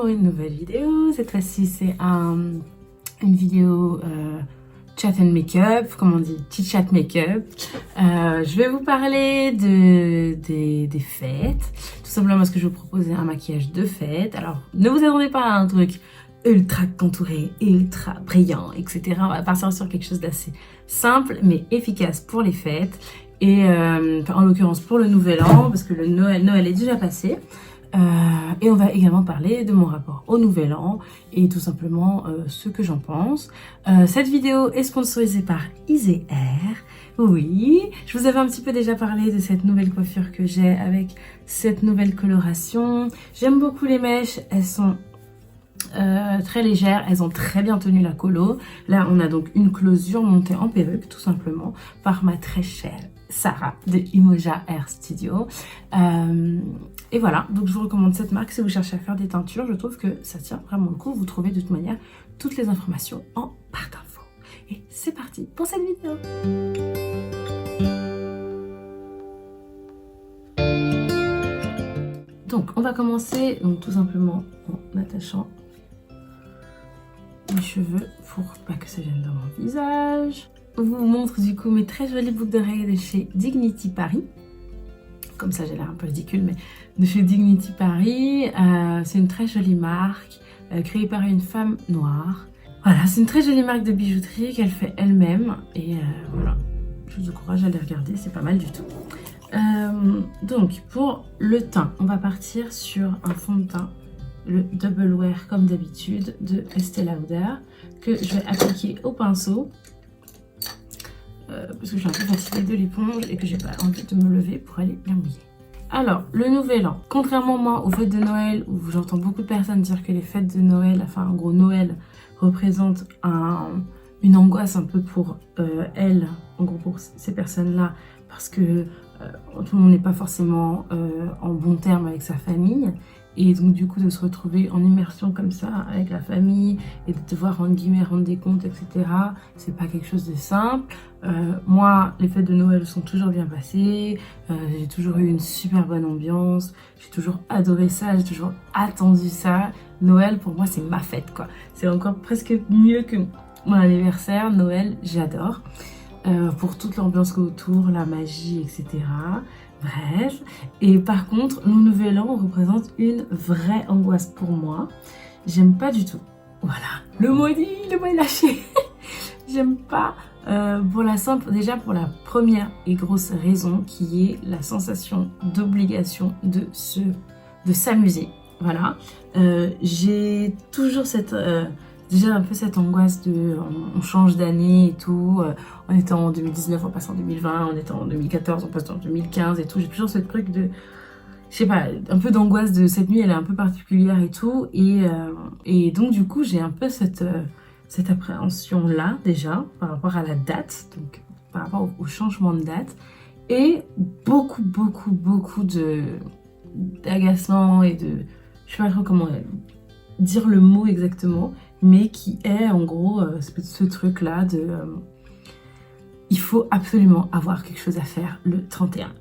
une nouvelle vidéo. Cette fois-ci c'est une vidéo chat and make-up, comme on dit, chit chat make-up. Je vais vous parler des fêtes, tout simplement parce que je vais vous proposer un maquillage de fête. Alors ne vous attendez pas à un truc ultra contouré, ultra brillant, etc. On va partir sur quelque chose d'assez simple mais efficace pour les fêtes. Et en l'occurrence pour le nouvel an, parce que le Noël est déjà passé. Et on va également parler de mon rapport au nouvel an et tout simplement ce que j'en pense. Cette vidéo est sponsorisée par Easy Hair. Oui, je vous avais un petit peu déjà parlé de cette nouvelle coiffure que j'ai avec cette nouvelle coloration. J'aime beaucoup les mèches, elles sont très légères, elles ont très bien tenu la colo. Là on a donc une closure montée en perruque tout simplement par ma très chère Sarah de Imoja Hair Studio. Et voilà, donc je vous recommande cette marque si vous cherchez à faire des teintures. Je trouve que ça tient vraiment le coup. Vous trouvez de toute manière toutes les informations en barre d'infos. Et c'est parti pour cette vidéo. Donc on va commencer donc, tout simplement en attachant mes cheveux pour pas que ça vienne dans mon visage. Je vous montre du coup mes très jolies boucles d'oreilles de chez Dignity Paris. Comme ça j'ai l'air un peu ridicule, mais de chez Dignity Paris. C'est une très jolie marque créée par une femme noire. Voilà, c'est une très jolie marque de bijouterie qu'elle fait elle-même. Et voilà, je vous encourage à les regarder, c'est pas mal du tout. Donc pour le teint, on va partir sur un fond de teint, le Double Wear comme d'habitude de Estée Lauder, que je vais appliquer au pinceau. Parce que je suis un peu fatiguée de l'éponge et que j'ai pas envie de me lever pour aller bien mouiller. Alors, le nouvel an. Contrairement moi aux fêtes de Noël, où j'entends beaucoup de personnes dire que les fêtes de Noël, enfin en gros Noël, représentent une angoisse un peu pour elles, en gros pour ces personnes-là, parce que tout le monde n'est pas forcément en bon terme avec sa famille. Et donc du coup de se retrouver en immersion comme ça avec la famille et de devoir entre guillemets rendre des comptes, etc. C'est pas quelque chose de simple. Moi, les fêtes de Noël sont toujours bien passées. J'ai toujours eu une super bonne ambiance. J'ai toujours adoré ça, j'ai toujours attendu ça. Noël pour moi c'est ma fête quoi. C'est encore presque mieux que mon anniversaire. Noël, j'adore. Pour toute l'ambiance autour, la magie, etc. Bref, et par contre, le nouvel an représente une vraie angoisse pour moi. J'aime pas du tout. Voilà, le mot est lâché. J'aime pas pour la simple, déjà pour la première et grosse raison qui est la sensation d'obligation de s'amuser. Voilà, j'ai toujours cette déjà un peu cette angoisse de on change d'année et tout, en étant en 2019 on passe en 2020, en étant en 2014 on passe en 2015 et tout. J'ai toujours ce truc de, je sais pas, un peu d'angoisse de cette nuit elle est un peu particulière et tout, et donc du coup j'ai un peu cette appréhension là déjà par rapport à la date, donc par rapport au changement de date, et beaucoup d'agacement et de, je sais pas trop comment dire le mot exactement, mais qui est en gros ce truc là de il faut absolument avoir quelque chose à faire le 31,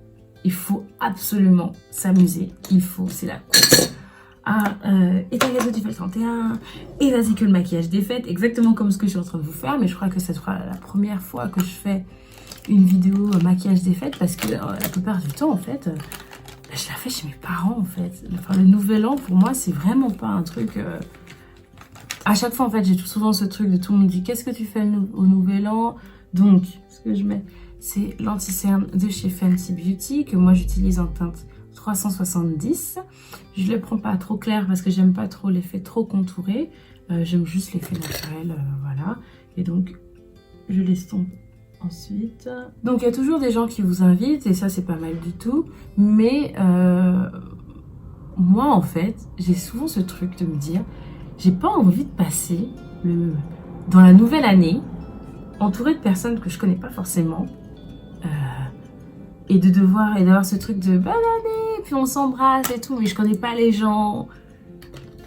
il faut absolument s'amuser, c'est la course et ta gâteau tu fais le 31 et vas-y que le maquillage des fêtes, exactement comme ce que je suis en train de vous faire, mais je crois que ça sera la première fois que je fais une vidéo maquillage des fêtes, parce que la plupart du temps en fait je la fais chez mes parents en fait. Enfin, le nouvel an pour moi c'est vraiment pas un truc à chaque fois en fait j'ai souvent ce truc de tout le monde dit qu'est-ce que tu fais au nouvel an, donc ce que je mets c'est l'anti-cerne de chez Fenty Beauty que moi j'utilise en teinte 370. Je le prends pas trop clair parce que j'aime pas trop l'effet trop contouré, j'aime juste l'effet naturel, voilà, et donc je l'estompe ensuite. Donc il y a toujours des gens qui vous invitent et ça c'est pas mal du tout, mais moi en fait j'ai souvent ce truc de me dire j'ai pas envie de passer dans la nouvelle année entourée de personnes que je connais pas forcément, et d'avoir ce truc de bonne année puis on s'embrasse et tout, mais je connais pas les gens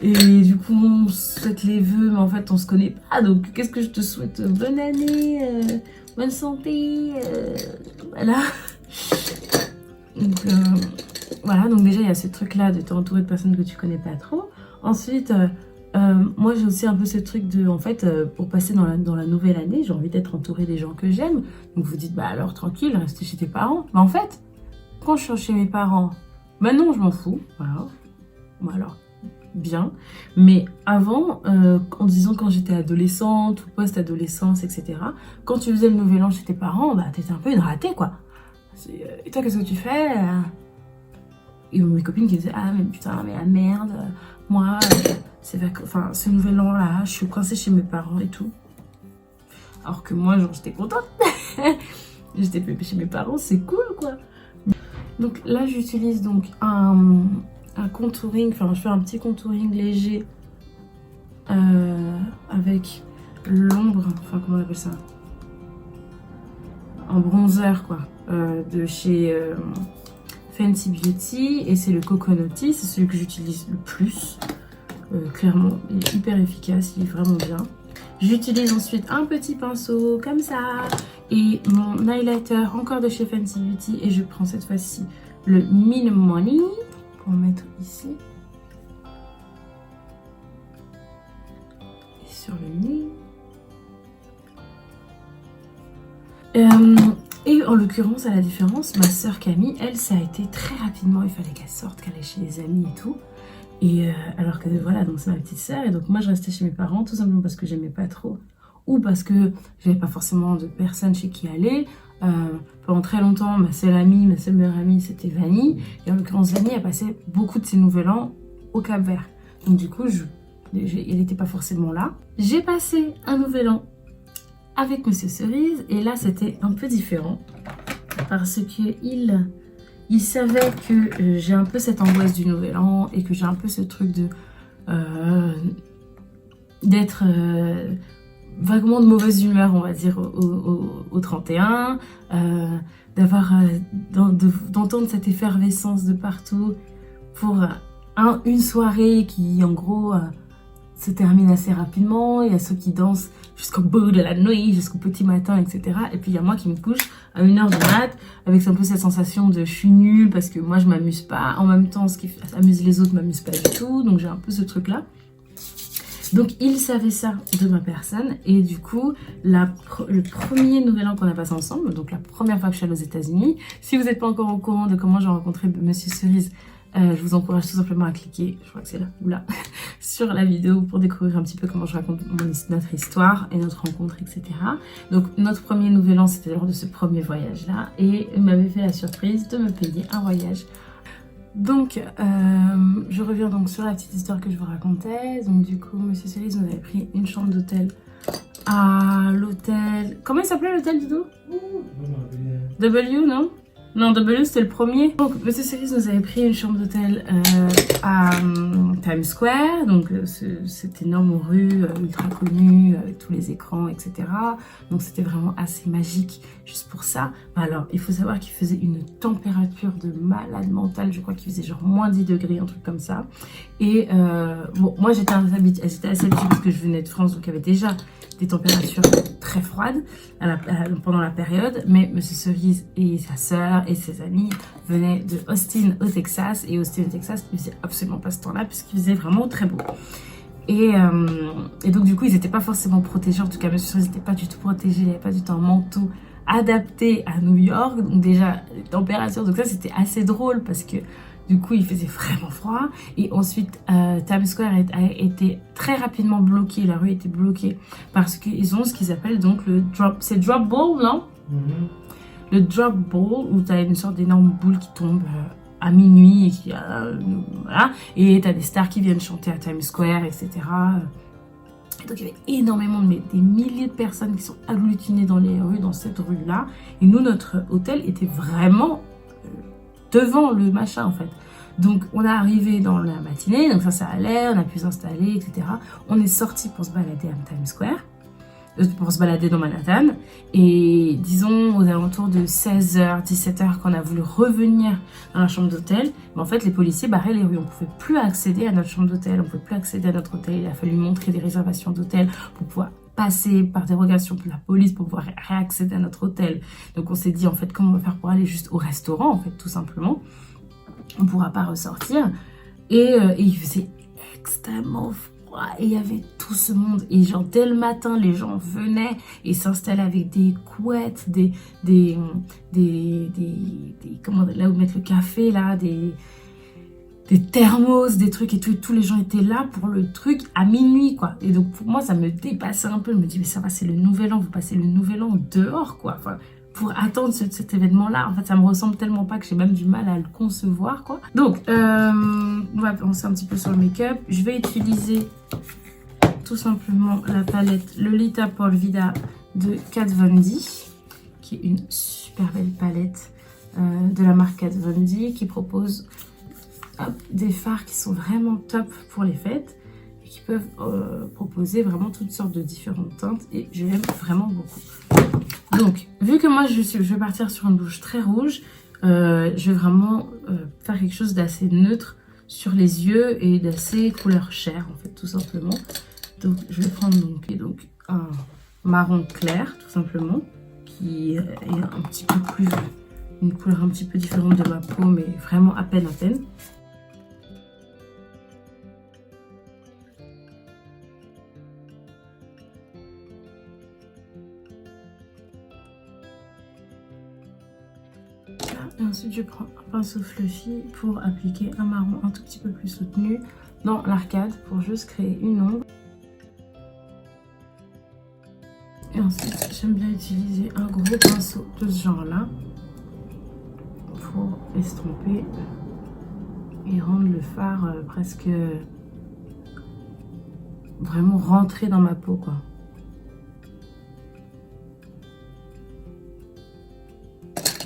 et du coup on souhaite les vœux mais en fait on se connaît pas, donc qu'est-ce que je te souhaite, bonne année, bonne santé, voilà. Donc voilà, donc déjà il y a ce truc là de t'entourer de personnes que tu connais pas trop. Ensuite, moi j'ai aussi un peu ce truc de, en fait, pour passer dans la nouvelle année, j'ai envie d'être entourée des gens que j'aime. Donc vous dites, bah alors tranquille, restez chez tes parents. Mais en fait, quand je suis chez mes parents, maintenant je m'en fous, voilà. Bon, alors, bien. Mais avant, en disant quand j'étais adolescente ou post-adolescence, etc., quand tu faisais le nouvel an chez tes parents, bah t'étais un peu une ratée, quoi. Et toi, qu'est-ce que tu fais? Et mes copines qui disaient, ah mais putain, mais la merde, moi, ce nouvel an là, je suis coincée chez mes parents et tout. Alors que moi, genre, j'étais contente. J'étais chez mes parents, c'est cool, quoi. Donc là, j'utilise donc un contouring, enfin, je fais un petit contouring léger avec l'ombre, enfin, comment on appelle ça? Un bronzer, quoi, de chez Fenty Beauty, et c'est le Coconutty, c'est celui que j'utilise le plus. Clairement, il est hyper efficace, il est vraiment bien. J'utilise ensuite un petit pinceau comme ça et mon highlighter encore de chez Fenty Beauty, et je prends cette fois-ci le Min Money pour mettre ici et sur le nez. Et en l'occurrence, à la différence, ma soeur Camille, elle, ça a été très rapidement, il fallait qu'elle sorte, qu'elle aille chez les amis et tout. Et alors que voilà, donc c'est ma petite sœur, et donc moi je restais chez mes parents tout simplement parce que j'aimais pas trop, ou parce que j'avais pas forcément de personne chez qui aller. Pendant très longtemps, ma seule amie, ma seule meilleure amie, c'était Vanny, et en l'occurrence Vanny a passé beaucoup de ses nouvel an au Cap-Vert. Donc du coup, elle n'était pas forcément là. J'ai passé un nouvel an avec Monsieur Cerise, et là c'était un peu différent parce que il savait que j'ai un peu cette angoisse du nouvel an et que j'ai un peu ce truc de d'être vaguement de mauvaise humeur, on va dire, au 31, d'entendre cette effervescence de partout pour une soirée qui en gros se termine assez rapidement. Il y a ceux qui dansent jusqu'au bout de la nuit, jusqu'au petit matin, etc. Et puis il y a moi qui me couche à 1h du mat, avec un peu cette sensation de je suis nulle parce que moi je m'amuse pas. En même temps, ce qui amuse les autres m'amuse pas du tout. Donc j'ai un peu ce truc là. Donc il savait ça de ma personne, et du coup le premier nouvel an qu'on a passé ensemble, donc la première fois que je suis allée aux États-Unis. Si vous n'êtes pas encore au courant de comment j'ai rencontré Monsieur Cerise, je vous encourage tout simplement à cliquer, je crois que c'est là ou là, sur la vidéo pour découvrir un petit peu comment je raconte notre histoire et notre rencontre, etc. Donc notre premier nouvel an, c'était lors de ce premier voyage là, et il m'avait fait la surprise de me payer un voyage. Donc je reviens donc sur la petite histoire que je vous racontais. Donc du coup, Monsieur Cerise nous avait pris une chambre d'hôtel à l'hôtel... Comment il s'appelait l'hôtel du tout? W, non? Non, W c'était le premier. Donc Monsieur Cerise nous avait pris une chambre d'hôtel à Times Square, donc cette énorme rue ultra connue avec tous les écrans, etc. Donc c'était vraiment assez magique juste pour ça. Alors il faut savoir qu'il faisait une température de malade mental, je crois qu'il faisait genre moins 10 degrés, un truc comme ça. Et bon, moi j'étais assez habituée parce que je venais de France, donc il y avait déjà des températures très froides pendant la période, mais Monsieur Cerise et sa sœur et ses amis venaient de Austin au Texas, et Austin au Texas il faisait absolument pas ce temps-là puisqu'il faisait vraiment très beau. Et donc du coup ils n'étaient pas forcément protégés, en tout cas Monsieur Cerise n'était pas du tout protégé, il n'avait pas du tout un manteau adapté à New York, donc déjà les températures, donc ça c'était assez drôle parce que du coup, il faisait vraiment froid. Et ensuite, Times Square a été très rapidement bloqué. La rue était bloquée parce qu'ils ont ce qu'ils appellent donc le drop... C'est drop ball, non? Le drop ball, où tu as une sorte d'énorme boule qui tombe à minuit. Et qui, voilà. Et tu as des stars qui viennent chanter à Times Square, etc. Et donc, il y avait énormément, des milliers de personnes qui sont agglutinées dans les rues, dans cette rue-là. Et nous, notre hôtel était vraiment... devant le machin en fait. Donc on est arrivé dans la matinée, donc ça allait, on a pu s'installer, etc. On est sorti pour se balader à Times Square, pour se balader dans Manhattan, et disons aux alentours de 16h, 17h, qu'on a voulu revenir dans la chambre d'hôtel, mais en fait les policiers barraient les rues, on pouvait plus accéder à notre chambre d'hôtel, on pouvait plus accéder à notre hôtel, il a fallu montrer des réservations d'hôtel pour pouvoir passer par dérogation pour la police pour pouvoir réaccéder à notre hôtel. Donc on s'est dit en fait comment on va faire pour aller juste au restaurant en fait, tout simplement. On pourra pas ressortir. Et il faisait extrêmement froid et il y avait tout ce monde. Et genre, dès le matin, les gens venaient et s'installaient avec des couettes, comment, là où mettre le café, là, des thermos, des trucs et tout. Et tous les gens étaient là pour le truc à minuit, quoi. Et donc, pour moi, ça me dépassait un peu. Je me dis, mais ça va, c'est le nouvel an. Vous passez le nouvel an dehors, quoi. Enfin, pour attendre cet événement-là, en fait, ça me ressemble tellement pas que j'ai même du mal à le concevoir, quoi. Donc, on va penser un petit peu sur le make-up. Je vais utiliser tout simplement la palette Lolita Por Vida de Kat Von D, qui est une super belle palette de la marque Kat Von D, qui propose des fards qui sont vraiment top pour les fêtes et qui peuvent proposer vraiment toutes sortes de différentes teintes et je l'aime vraiment beaucoup. Donc, vu que moi je vais partir sur une bouche très rouge, je vais vraiment faire quelque chose d'assez neutre sur les yeux et d'assez couleur chair en fait, tout simplement. Donc, je vais prendre donc un marron clair, tout simplement, qui est un petit peu plus, une couleur un petit peu différente de ma peau, mais vraiment à peine. Et ensuite, je prends un pinceau fluffy pour appliquer un marron un tout petit peu plus soutenu dans l'arcade pour juste créer une ombre. Et ensuite, j'aime bien utiliser un gros pinceau de ce genre-là pour estomper et rendre le fard presque vraiment rentré dans ma peau, quoi.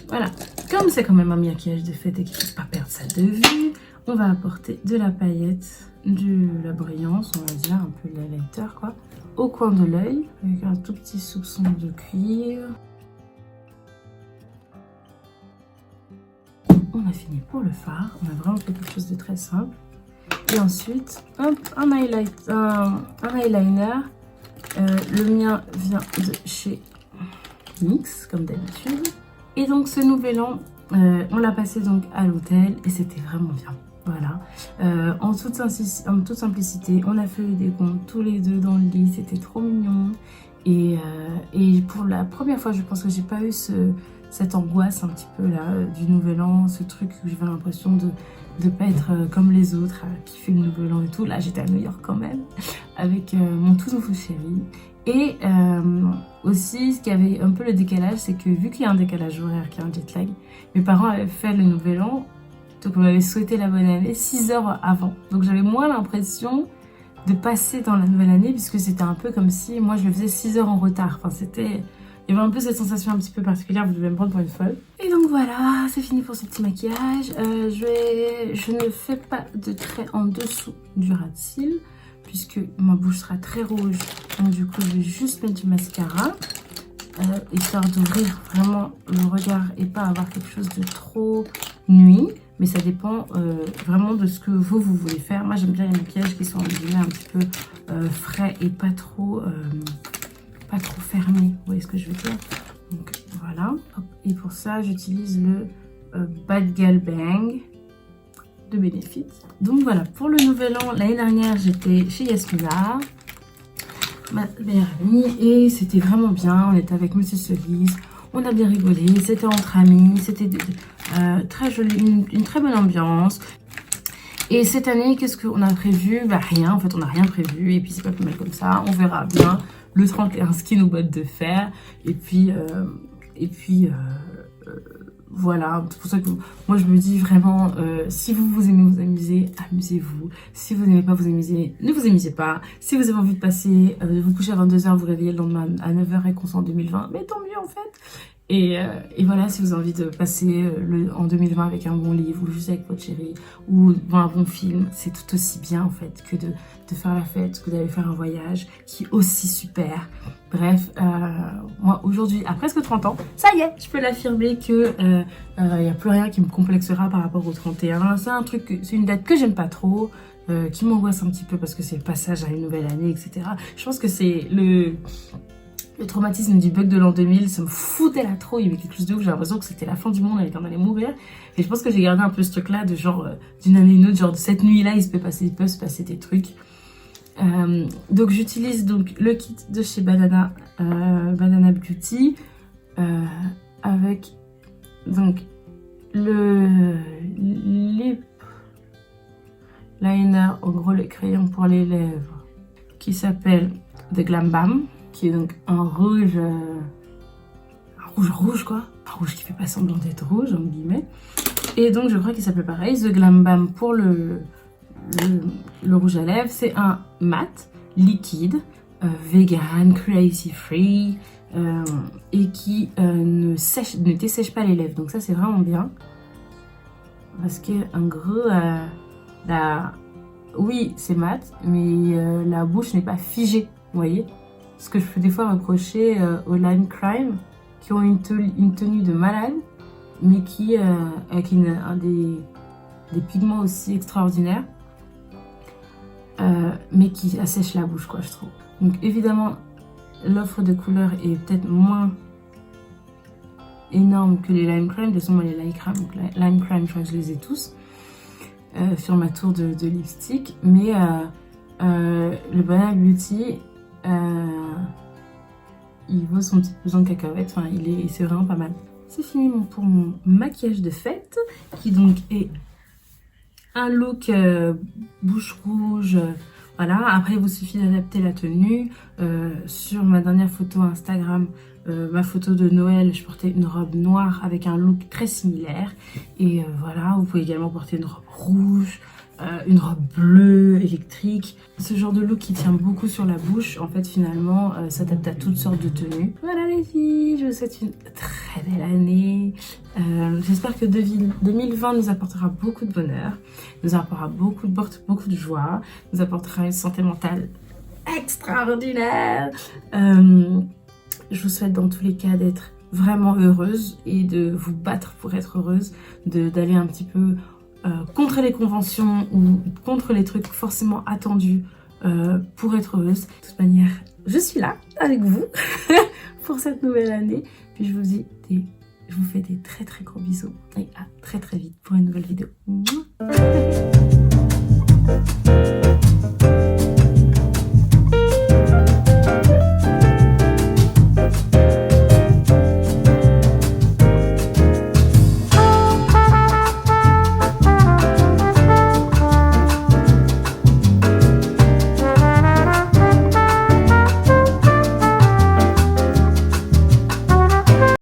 Voilà, comme c'est quand même un maquillage de fête et qu'il ne faut pas perdre ça de vue, on va apporter de la paillette, de la brillance, on va dire, un peu de l'highlighter, quoi, au coin de l'œil, avec un tout petit soupçon de cuivre. On a fini pour le fard, on a vraiment fait quelque chose de très simple. Et ensuite, hop, un eyeliner. Le mien vient de chez NYX, comme d'habitude. Et donc ce nouvel an, on l'a passé donc à l'hôtel et c'était vraiment bien. Voilà, en toute simplicité, on a fait le décompte tous les deux dans le lit, c'était trop mignon. Et pour la première fois, je pense que j'ai pas eu cette angoisse un petit peu là du nouvel an, ce truc où j'avais l'impression de ne pas être comme les autres, à kiffer le nouvel an et tout. Là, j'étais à New York quand même, avec mon tout nouveau chéri. Et aussi, ce qui avait un peu le décalage, c'est que vu qu'il y a un décalage horaire, qu'il y a un jet lag, mes parents avaient fait le nouvel an, donc on m'avait souhaité la bonne année 6 heures avant. Donc j'avais moins l'impression de passer dans la nouvelle année, puisque c'était un peu comme si moi je le faisais 6 heures en retard. Enfin, c'était... Il y avait un peu cette sensation un petit peu particulière, vous devez me prendre pour une folle. Et donc voilà, c'est fini pour ce petit maquillage. Je ne fais pas de trait en dessous du ras de cils, puisque ma bouche sera très rouge. Donc du coup, je vais juste mettre du mascara, histoire d'ouvrir vraiment le regard et pas avoir quelque chose de trop nuit. Mais ça dépend vraiment de ce que vous voulez faire. Moi, j'aime bien les maquillages qui sont un petit peu frais et pas trop fermés. Vous voyez ce que je veux dire? Donc voilà. Et pour ça, j'utilise le Bad Gal Bang de Benefit. Donc voilà, pour le nouvel an, l'année dernière, j'étais chez Yasmina, ma meilleure amie, et c'était vraiment bien. On était avec Monsieur Cerise, on a bien rigolé, c'était entre amis, c'était très joli, une très bonne ambiance. Et cette année, qu'est-ce qu'on a prévu? Bah rien, en fait on n'a rien prévu, et puis c'est pas plus mal comme ça, on verra bien. Le 31 skin aux bottes de fer, et puis voilà, c'est pour ça que moi je me dis vraiment, si vous aimez vous amuser, amusez-vous. Si vous n'aimez pas vous amuser, ne vous amusez pas. Si vous avez envie de passer, de vous coucher à 22 h, vous réveiller le lendemain à 9 h et qu'on soit en 2020, mais tant mieux en fait. Et voilà, si vous avez envie de passer en 2020 avec un bon livre, ou juste avec votre chéri, ou devant un bon film, c'est tout aussi bien en fait que de faire la fête, que d'aller faire un voyage, qui est aussi super. Bref, moi aujourd'hui, à presque 30 ans, ça y est, je peux l'affirmer que y a plus rien qui me complexera par rapport au 31. C'est une date que j'aime pas trop, qui m'angoisse un petit peu parce que c'est le passage à une nouvelle année, etc. Je pense que c'est Le traumatisme du bug de l'an 2000, ça me foutait la trouille, mais quelque chose de ouf, j'ai l'impression que c'était la fin du monde, elle était en allait mourir. Et je pense que j'ai gardé un peu ce truc-là de genre, d'une année à une autre, genre de cette nuit-là, il peut se passer des trucs. Donc j'utilise donc le kit de chez Banana Beauty, avec donc le lip liner, en gros le crayon pour les lèvres, qui s'appelle The Glam Bam, qui est donc un rouge quoi, un rouge qui fait pas semblant d'être rouge en guillemets. Et donc je crois qu'il s'appelle pareil, The Glam Bam pour le rouge à lèvres. C'est un mat liquide, vegan, cruelty free, et qui ne dessèche pas les lèvres. Donc ça c'est vraiment bien, parce que en gros oui c'est mat, mais la bouche n'est pas figée, vous voyez. Ce que je peux des fois reprocher aux Lime Crime, qui ont une tenue de malade, mais qui avec des pigments aussi extraordinaires, mais qui assèche la bouche quoi, je trouve. Donc évidemment l'offre de couleurs est peut-être moins énorme que les Lime Crime. De toute façon moi les Lime Crime je crois que je les ai tous sur ma tour de lipstick, mais le Banana Beauty il vaut son petit pesant de cacahuètes, enfin c'est vraiment pas mal. C'est fini pour mon maquillage de fête, qui donc est un look bouche rouge, voilà. Après il vous suffit d'adapter la tenue. Sur ma dernière photo Instagram, ma photo de Noël, je portais une robe noire avec un look très similaire, et voilà, vous pouvez également porter une robe rouge, une robe bleue électrique, ce genre de look qui tient beaucoup sur la bouche. En fait finalement s'adapte à toutes sortes de tenues. Voilà les filles, je vous souhaite une très belle année. J'espère que 2020 nous apportera beaucoup de bonheur, nous apportera beaucoup de joie, nous apportera une santé mentale extraordinaire. Je vous souhaite dans tous les cas d'être vraiment heureuse et de vous battre pour être heureuse, d'aller un petit peu contre les conventions ou contre les trucs forcément attendus pour être heureuse. De toute manière, je suis là avec vous pour cette nouvelle année. Puis je vous fais des très très gros bisous et à très très vite pour une nouvelle vidéo.